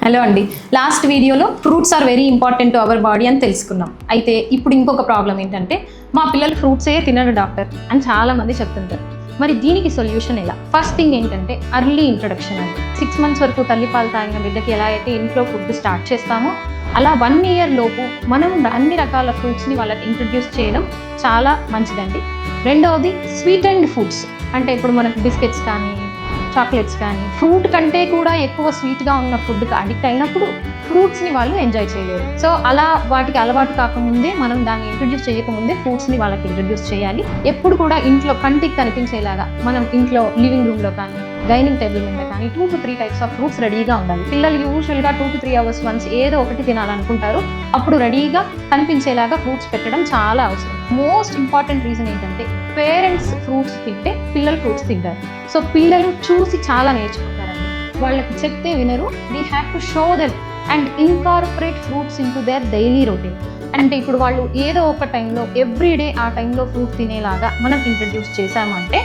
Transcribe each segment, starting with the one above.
Hello అండి, last వీడియోలో fruits are very important to our body అని తెలుసుకున్నాం. అయితే ఇప్పుడు ఇంకొక ప్రాబ్లం ఏంటంటే మా పిల్లలు ఫ్రూట్సే తినరు డాక్టర్ అని చాలామంది చెప్తుంటారు. మరి దీనికి సొల్యూషన్ ఎలా? ఫస్ట్ థింగ్ ఏంటంటే అర్లీ ఇంట్రొడక్షన్ అండి. 6 months వరకు తల్లిపాలు తాగిన బిడ్డకి ఎలా అయితే ఇంట్లో ఫుడ్ స్టార్ట్ చేస్తామో అలా 1 year లోపు మనం అన్ని రకాల ఫ్రూట్స్ని వాళ్ళకి ఇంట్రడ్యూస్ చేయడం చాలా మంచిదండి. రెండవది స్వీట్ అండ్ ఫుడ్స్, అంటే ఇప్పుడు మనకు బిస్కెట్స్ కానీ చాక్లెట్స్ కానీ ఫ్రూట్ కంటే కూడా ఎక్కువ స్వీట్గా ఉన్న ఫుడ్కి అడిక్ట్ అయినప్పుడు ఫ్రూట్స్ని వాళ్ళు ఎంజాయ్ చేయలేరు. సో అలా వాటికి అలవాటు కాకముందే మనం దాన్ని ఇంట్రడ్యూస్ చేయకముందే ఫ్రూట్స్ని వాళ్ళకి ఇంట్రడ్యూస్ చేయాలి. ఎప్పుడు కూడా ఇంట్లో కంటికి కనిపించేలాగా మనం ఇంట్లో లివింగ్ రూమ్లో కానీ డైనింగ్ టేబుల్ మీద కానీ 2 to 3 types ఆఫ్ ఫ్రూట్స్ రెడీగా ఉండాలి. పిల్లలు యూజువల్గా 2 to 3 hours వన్స్ ఏదో ఒకటి తినాలనుకుంటారు. అప్పుడు రెడీగా కనిపించేలాగా ఫ్రూట్స్ పెట్టడం చాలా అవసరం. మోస్ట్ ఇంపార్టెంట్ రీజన్ ఏంటంటే పేరెంట్స్ ఫ్రూట్స్ తింటే పిల్లలు ఫ్రూట్స్ తింటారు. సో పిల్లలు చూసి చాలా నేర్చుకుంటారండి. వాళ్ళకి చెప్తే వినరు. We have to show them and incorporate fruits in to their daily routine. అంటే ఇప్పుడు వాళ్ళు ఏదో ఒక టైంలో ఎవ్రీడే ఆ టైంలో ఫ్రూట్ తినేలాగా మనం ఇంట్రడ్యూస్ చేసామంటే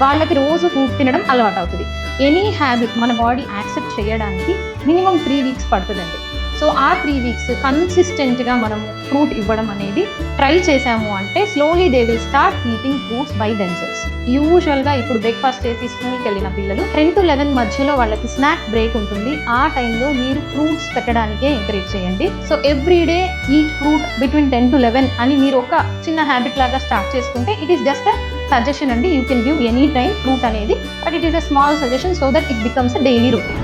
వాళ్ళకి రోజు ఫ్రూట్ తినడం అలవాటు అవుతుంది. ఎనీ హ్యాబిట్ మన బాడీ యాక్సెప్ట్ చేయడానికి మినిమం 3 weeks పడుతుందండి. సో ఆ 3 weeks కన్సిస్టెంట్గా మనము ఫ్రూట్ ఇవ్వడం అనేది ట్రై చేసాము అంటే slowly they will start eating fruits by themselves. యూజువల్గా ఇప్పుడు బ్రేక్ఫాస్ట్ చేసి స్కూల్కి వెళ్ళిన పిల్లలు 10 to 11 మధ్యలో వాళ్ళకి స్నాక్ బ్రేక్ ఉంటుంది. ఆ టైంలో మీరు ఫ్రూట్స్ పెట్టడానికే ఎంకరేజ్ చేయండి. So everyday eat fruit between 10 to 11 అని మీరు ఒక చిన్న హ్యాబిట్ లాగా స్టార్ట్ చేసుకుంటే it is just a suggestion అండి. You can give any time fruit అనేది, but it is a small suggestion so that it becomes a daily routine.